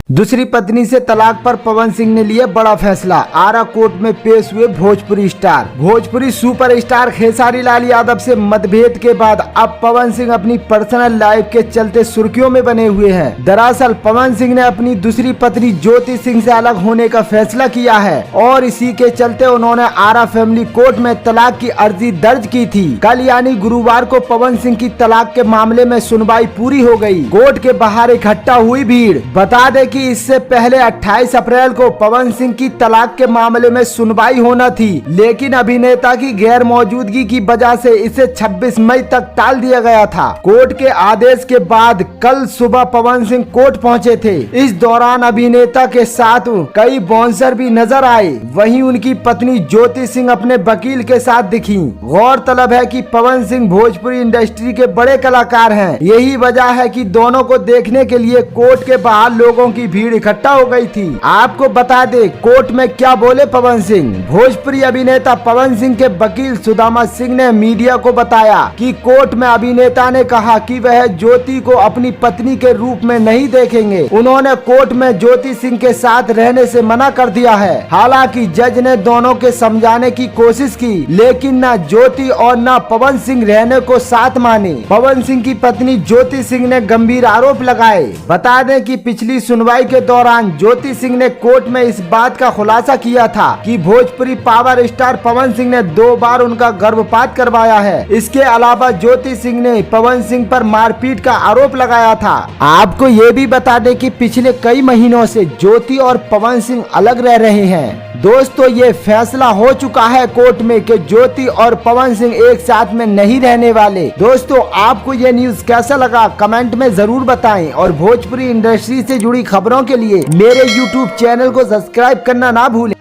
दूसरी पत्नी से तलाक पर पवन सिंह ने लिया बड़ा फैसला। आरा कोर्ट में पेश हुए भोजपुरी स्टार। भोजपुरी सुपरस्टार खेसारी लाल यादव से मतभेद के बाद अब पवन सिंह अपनी पर्सनल लाइफ के चलते सुर्खियों में बने हुए हैं। दरअसल पवन सिंह ने अपनी दूसरी पत्नी ज्योति सिंह से अलग होने का फैसला किया है और इसी के चलते उन्होंने आरा फैमिली कोर्ट में तलाक की अर्जी दर्ज की थी। कल यानी गुरुवार को पवन सिंह की तलाक के मामले में सुनवाई पूरी हो गई। कोर्ट के बाहर इकट्ठा हुई भीड़। बता दें कि इससे पहले 28 अप्रैल को पवन सिंह की तलाक के मामले में सुनवाई होना थी, लेकिन अभिनेता की गैर मौजूदगी की वजह से इसे 26 मई तक टाल दिया गया था। कोर्ट के आदेश के बाद कल सुबह पवन सिंह कोर्ट पहुंचे थे। इस दौरान अभिनेता के साथ कई बाउंसर भी नजर आए। वहीं उनकी पत्नी ज्योति सिंह अपने वकील के साथ दिखी। गौरतलब है कि पवन सिंह भोजपुरी इंडस्ट्री के बड़े कलाकार हैं। यही वजह है कि दोनों को देखने के लिए कोर्ट के बाहर लोगों की भीड़ इकट्ठा हो गई थी। आपको बता दे कोर्ट में क्या बोले पवन सिंह। भोजपुरी अभिनेता पवन सिंह के वकील सुदामा सिंह ने मीडिया को बताया कि कोर्ट में अभिनेता ने कहा कि वह ज्योति को अपनी पत्नी के रूप में नहीं देखेंगे। उन्होंने कोर्ट में ज्योति सिंह के साथ रहने से मना कर दिया है। हालांकि जज ने दोनों के समझाने की कोशिश की, लेकिन न ज्योति और न पवन सिंह रहने को साथ माने। पवन सिंह की पत्नी ज्योति सिंह ने गंभीर आरोप लगाए। बता दें कि पिछली सुनवाई के दौरान ज्योति सिंह ने कोर्ट में इस बात का खुलासा किया था कि भोजपुरी पावर स्टार पवन सिंह ने 2 बार उनका गर्भपात करवाया है। इसके अलावा ज्योति सिंह ने पवन सिंह पर मारपीट का आरोप लगाया था। आपको ये भी बता दें कि पिछले कई महीनों से ज्योति और पवन सिंह अलग रह रहे हैं। दोस्तों ये फैसला हो चुका है कोर्ट में कि ज्योति और पवन सिंह एक साथ में नहीं रहने वाले। दोस्तों आपको ये न्यूज कैसा लगा कमेंट में जरूर बताएं और भोजपुरी इंडस्ट्री से जुड़ी खबरों के लिए मेरे YouTube चैनल को सब्सक्राइब करना ना भूलें।